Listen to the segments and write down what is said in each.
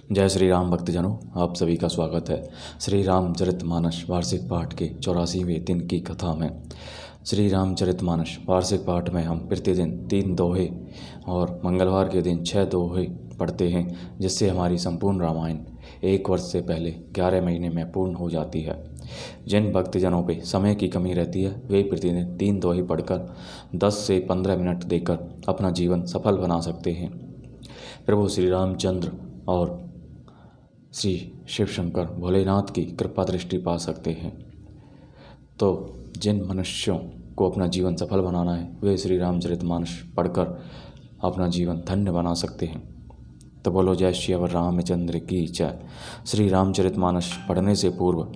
जय श्री राम भक्तजनों, आप सभी का स्वागत है श्री रामचरितमानस वार्षिक पाठ के 84वें दिन की कथा में। श्री रामचरितमानस वार्षिक पाठ में हम प्रतिदिन 3 दोहे और मंगलवार के दिन 6 दोहे पढ़ते हैं, जिससे हमारी संपूर्ण रामायण 1 वर्ष से पहले 11 महीने में पूर्ण हो जाती है। जिन भक्तजनों पे समय की कमी रहती है वे प्रतिदिन 3 दोहे पढ़कर 10 से 15 मिनट देकर अपना जीवन सफल बना सकते हैं। प्रभु श्री रामचंद्र और श्री शिव शंकर भोलेनाथ की कृपा दृष्टि पा सकते हैं। तो जिन मनुष्यों को अपना जीवन सफल बनाना है वे श्री रामचरितमानस पढ़कर अपना जीवन धन्य बना सकते हैं। तो बोलो जय श्री रामचंद्र की जय। श्री रामचरितमानस पढ़ने से पूर्व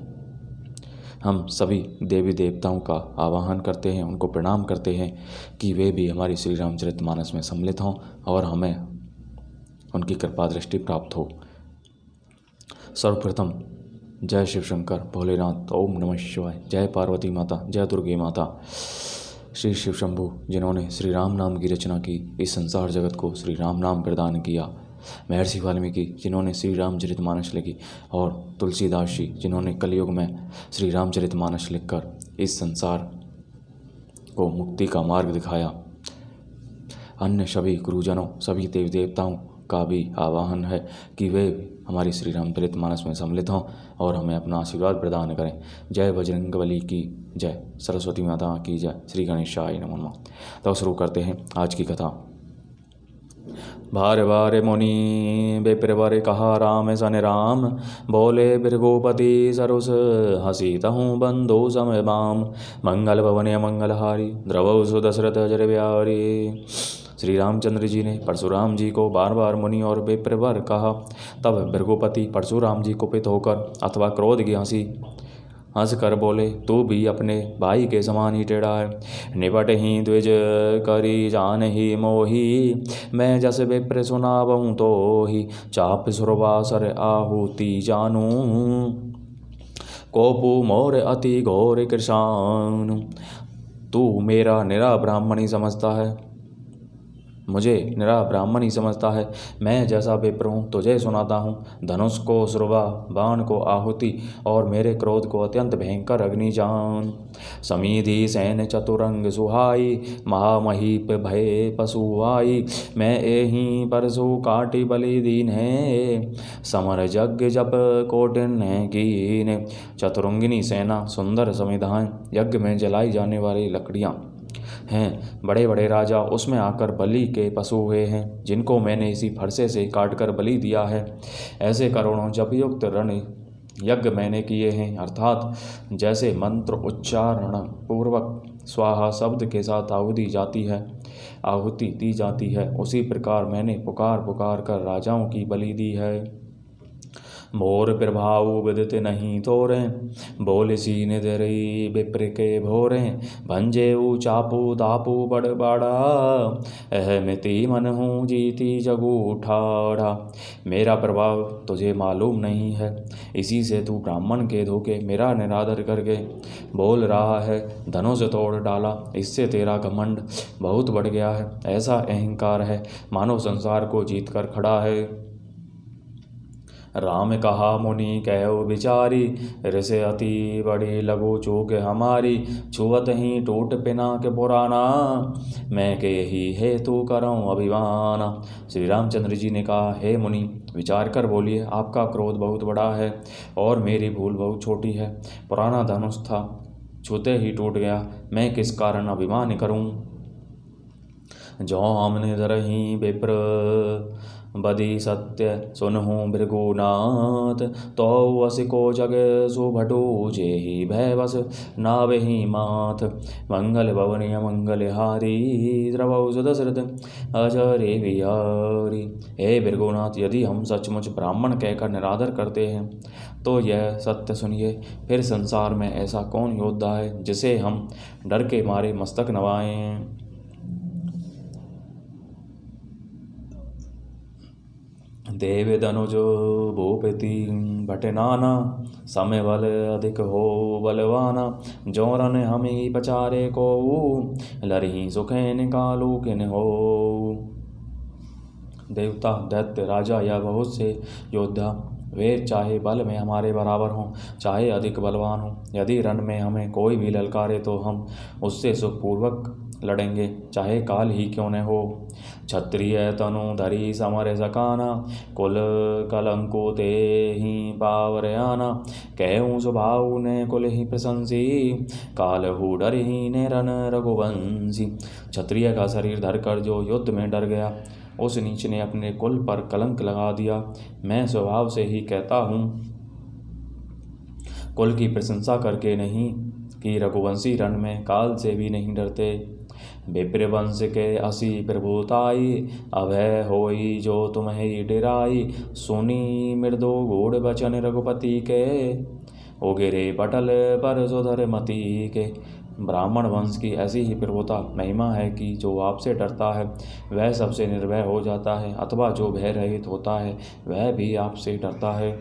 हम सभी देवी देवताओं का आवाहन करते हैं, उनको प्रणाम करते हैं कि वे भी हमारी श्री रामचरितमानस में सम्मिलित हों और हमें उनकी कृपा दृष्टि प्राप्त हो। सर्वप्रथम जय शिव शंकर भोलेनाथ, ओम नमः शिवाय। जय पार्वती माता, जय दुर्गे माता। श्री शिव शंभु जिन्होंने श्री राम नाम की रचना की, इस संसार जगत को श्री राम नाम प्रदान किया। महर्षि वाल्मीकि जिन्होंने श्री रामचरितमानस लिखी और तुलसीदास जी जिन्होंने कलयुग में श्री रामचरितमानस लिखकर इस संसार को मुक्ति का मार्ग दिखाया। अन्य सभी गुरुजनों, सभी देवी देवताओं का भी आवाहन है कि वे हमारी श्री रामचरितमानस में सम्मिलित हों और हमें अपना आशीर्वाद प्रदान करें। जय बजरंगबली की जय, सरस्वती माता की जय, श्री गणेशाय नमो नमः। तो शुरू करते हैं आज की कथा। बारे बारे मुनि बेपर बारे कहा राम सन राम, बोले भृगुपति सरुस हसी तहूँ बंधु समय बाम, मंगल भवन मंगलहारी द्रवौ सुदशरथ जर ब्यारी। श्री रामचंद्र जी ने परशुराम जी को बार बार मुनि और बेप्रवर कहा। तब भृगुपति परशुराम जी कुपित होकर अथवा क्रोध की हंस कर बोले, तू भी अपने भाई के समान ही टेढ़ा है। निपट ही द्विज करी जान ही मोही, मैं जस बेप्र सुनावऊँ तो ही, चाप सुरवासर आहुति जानू, कोपु मोर अति घोर कृशान। तू मेरा निरा ब्राह्मण ही समझता है, मुझे निरा ब्राह्मण ही समझता है। मैं जैसा बेप्र हूँ तुझे सुनाता हूँ। धनुष को सुरवा, बाण को आहुति और मेरे क्रोध को अत्यंत भयंकर अग्नि जान। समीधि सैन चतुरंग सुहाई, महामहीप भय पशुआई, मैं एहि परसु काटि बलि दीन है, समर यज्ञ जप कोटिन है कीन। चतुरंगिनी सेना, सुंदर संविधान, यज्ञ में जलाई जाने वाली लकड़ियाँ हैं। बड़े बड़े राजा उसमें आकर बलि के पशु हुए हैं, जिनको मैंने इसी फरसे से काटकर बलि दिया है। ऐसे करोड़ों जपयुक्त रण यज्ञ मैंने किए हैं, अर्थात जैसे मंत्र उच्चारण पूर्वक स्वाहा शब्द के साथ आहुति दी जाती है, उसी प्रकार मैंने पुकार पुकार कर राजाओं की बलि दी है। मोर प्रभाव विदित नहीं तोरे, बोल सीन दरई विप्र के भोरे, भंजे चापू तापू बड़ बाड़ा, अहमिति मन हूँ जीती जगू ठाड़ा। मेरा प्रभाव तुझे मालूम नहीं है, इसी से तू ब्राह्मण के धोखे मेरा निरादर करके बोल रहा है। धनुष तोड़ डाला, इससे तेरा घमंड बहुत बढ़ गया है। ऐसा अहंकार है मानो संसार को जीत कर खड़ा है। राम कहा मुनि कहो विचारी, ऋषि अति बड़ी लघु चूक हमारी, छुअत ही टूट पिनाक पुराना, मैं के ही हेतु करऊँ अभिमाना। श्री रामचंद्र जी ने कहा, हे मुनि विचार कर बोलिए, आपका क्रोध बहुत बड़ा है और मेरी भूल बहुत छोटी है। पुराना धनुष था, छूते ही टूट गया, मैं किस कारण अभिमान करूँ। जो हमने धरही विप्र बदी सत्य सुनहूँ भृगुनाथ, तो वसिको जग सुभटो जे ही भयवश नावहि माथ, मंगल भवन मंगलहारी द्रवौ सुदशरथ अजरे बिहारी। हे भृगुनाथ, यदि हम सचमुच ब्राह्मण कहकर निरादर करते हैं तो यह सत्य सुनिए, फिर संसार में ऐसा कौन योद्धा है जिसे हम डर के मारे मस्तक नवाएं। देव धनुज भूपति भटनाना, समय बल अधिक हो बलवाना, जोरन हमें पचारे को, लरही सुखे निकालू किन हो। देवता, दैत्य, राजा या बहुत से योद्धा, वे चाहे बल में हमारे बराबर हों, चाहे अधिक बलवान हों, यदि रण में हमें कोई भी ललकारे तो हम उससे सुखपूर्वक लड़ेंगे, चाहे काल ही क्यों न हो। क्षत्रिय तनु धरी समर सकाना, कुल कलंको ते ही पावरयाना, कहूँ स्वभाव ने कुल ही प्रशंसी, काल हु डर ही ने रन रघुवंशी। क्षत्रिय का शरीर धरकर जो युद्ध में डर गया, उस नीच ने अपने कुल पर कलंक लगा दिया। मैं स्वभाव से ही कहता हूँ, कुल की प्रशंसा करके नहीं, कि रघुवंशी रण में काल से भी नहीं डरते। विप्रवंश के असी प्रभुताई, अभय होई जो तुम्हें डेराई, सुनी मृदो घोड़ बचन रघुपति के, ओगिरे पटल पर सुधर मती के। ब्राह्मण वंश की ऐसी ही प्रभुता महिमा है कि जो आपसे डरता है वह सबसे निर्भय हो जाता है, अथवा जो भय रहित होता है वह भी आपसे डरता है।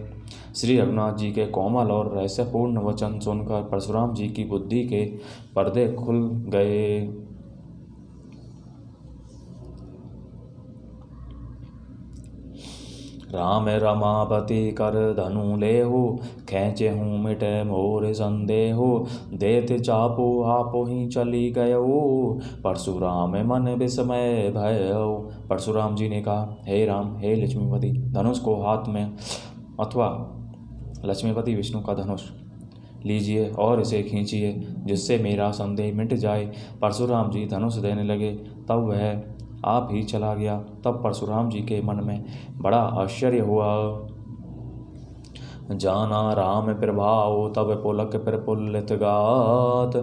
श्री रघुनाथ जी के कोमल और रहस्यपूर्ण वचन सुनकर परशुराम जी की बुद्धि के पर्दे खुल गए। राम रमापति कर धनु लेहु, खेचे हूँ मिटे मोर संदेहु, देत चापो आपो ही चली गयो, परशुराम मन विस्मय भयउ। परशुराम जी ने कहा, हे राम, हे लक्ष्मीपति, धनुष को हाथ में, अथवा लक्ष्मीपति विष्णु का धनुष लीजिए और इसे खींचिए, जिससे मेरा संदेह मिट जाए। परशुराम जी धनुष देने लगे, तब वह आप ही चला गया। तब परशुराम जी के मन में बड़ा आश्चर्य हुआ। जाना राम प्रभाव तब पुलक प्रफुल्लित गात,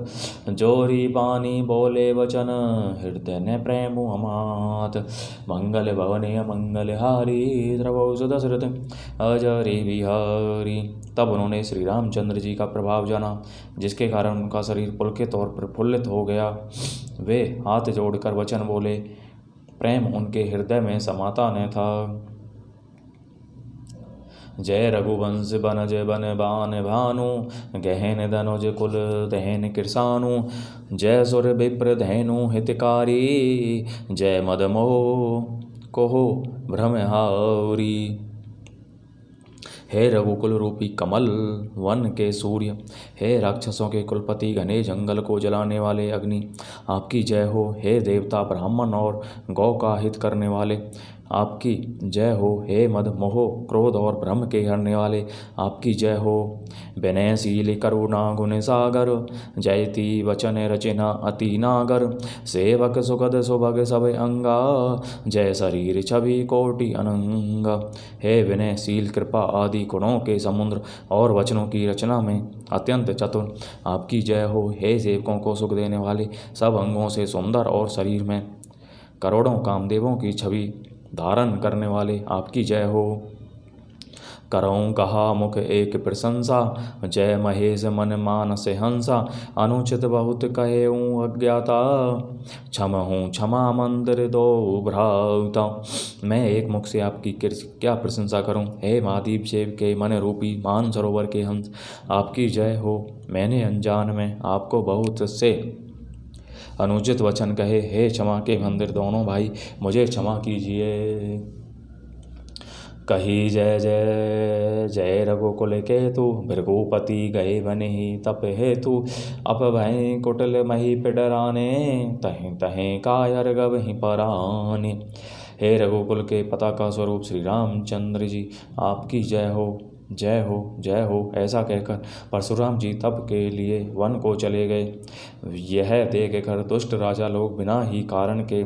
जोरी पानी बोले वचन हृदय ने प्रेम अमात। मंगल भवने मंगल हारी, द्रवौ सुदशरथ अजरी बिहारी। तब उन्होंने श्री रामचंद्र जी का प्रभाव जाना, जिसके कारण उनका शरीर पुलकित और प्रफुल्लित हो गया। वे हाथ जोड़कर वचन बोले, प्रेम उनके हृदय में समाता न था। जय रघुवंश बनज बन बान भानु, गहन धनुज कुल दहन कृसानु, जय सुर विप्र धैनु हितकारी, जय मदमोह कोहो भ्रमहारी। हे रघुकुल रूपी कमल वन के सूर्य, हे राक्षसों के कुलपति, घने जंगल को जलाने वाले अग्नि, आपकी जय हो। हे देवता, ब्राह्मण और गौ का हित करने वाले, आपकी जय हो। हे मद मोह क्रोध और भ्रम के हरने वाले, आपकी जय हो। विनयशील करुणा गुण सागर, जयति वचन रचना अति नागर, सेवक सुगद सुभग सब अंगा, जय शरीर छवि कोटि अनंगा। हे विनयशील, कृपा आदि गुणों के समुद्र और वचनों की रचना में अत्यंत चतुर, आपकी जय हो। हे सेवकों को सुख देने वाले, सब अंगों से सुंदर और शरीर में करोड़ों कामदेवों की छवि धारण करने वाले, आपकी जय हो। करऊँ कहा मुख एक प्रशंसा, जय महेश मन मानस हंसा, अनुचित बहुत कहेऊँ अज्ञाता, क्षम हूँ क्षमा मंदिर दो भ्राता। मैं एक मुख से आपकी क्या प्रशंसा करूं। हे महादीप सेव के मन रूपी मान सरोवर के हंस, आपकी जय हो। मैंने अनजान में आपको बहुत से अनुचित वचन कहे। हे क्षमा के मंदिर दोनों भाई, मुझे क्षमा कीजिए। कही जय जय जय रघुकुल केतु, भृगुपति गए बने ही तप हेतु, अप भय कुटिल मही पिडराने, तहें तहें कायर गवहीं पराने। हे रघुकुल के पताका स्वरूप श्री रामचंद्र जी, आपकी जय हो, जय हो, जय हो। ऐसा कहकर परशुराम जी तप के लिए वन को चले गए। यह देखकर दुष्ट राजा लोग बिना ही कारण के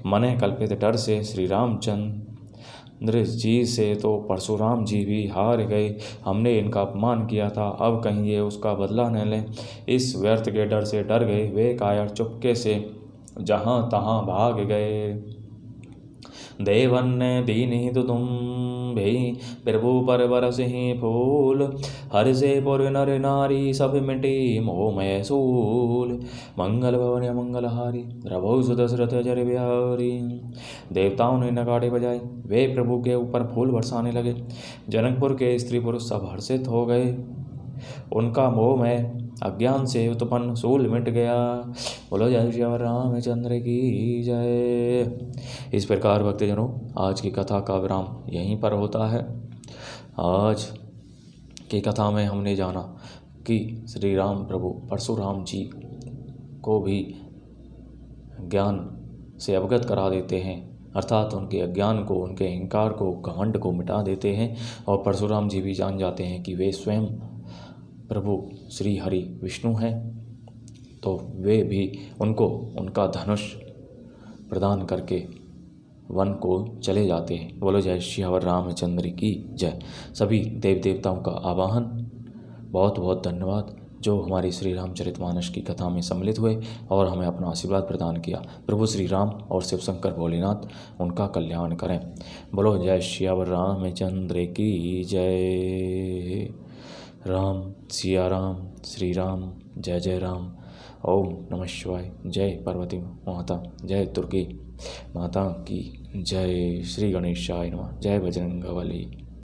मन कल्पित डर से श्री रामचंद्र जी से तो परशुराम जी भी हार गए। हमने इनका अपमान किया था, अब कहीं ये उसका बदला न लें, इस व्यर्थ के डर से डर गए। वे कायर चुपके से जहाँ तहाँ भाग गए। देवन ने दीन ही तो तुम भी, प्रभु पर बरस ही फूल, हर से पुर नर नारी सब मिटी मोह मय सूल। मंगल भवन मंगलहारी, द्रवौ सुदशरथ जर बिहारी। देवताओं ने नगाड़े बजाए, वे प्रभु के ऊपर फूल बरसाने लगे। जनकपुर के स्त्री पुरुष सब हर्षित हो गए। उनका मोहमय अज्ञान से उत्पन्न शूल मिट गया। बोलो जय श्री रामचंद्र की जय। इस प्रकार भक्तजनों, आज की कथा का विराम यहीं पर होता है। आज की कथा में हमने जाना कि श्री राम प्रभु परशुराम जी को भी ज्ञान से अवगत करा देते हैं, अर्थात उनके अज्ञान को, उनके अहंकार को, घमंड को मिटा देते हैं। और परशुराम जी भी जान जाते हैं कि वे स्वयं प्रभु श्री हरि विष्णु हैं, तो वे भी उनको उनका धनुष प्रदान करके वन को चले जाते हैं। बोलो जय श्री रामचंद्र की जय। सभी देव देवताओं का आवाहन, बहुत बहुत धन्यवाद जो हमारी श्री रामचरितमानस की कथा में सम्मिलित हुए और हमें अपना आशीर्वाद प्रदान किया। प्रभु श्री राम और शिव शंकर भोलेनाथ उनका कल्याण करें। बोलो जय श्री रामचंद्र की जय। राम सिया राम, श्री राम, जय जय राम। ओम नमः शिवाय। जय पार्वती माता, जय दुर्गे माता की जय। श्री गणेशाय नमः। जय बजरंगबली।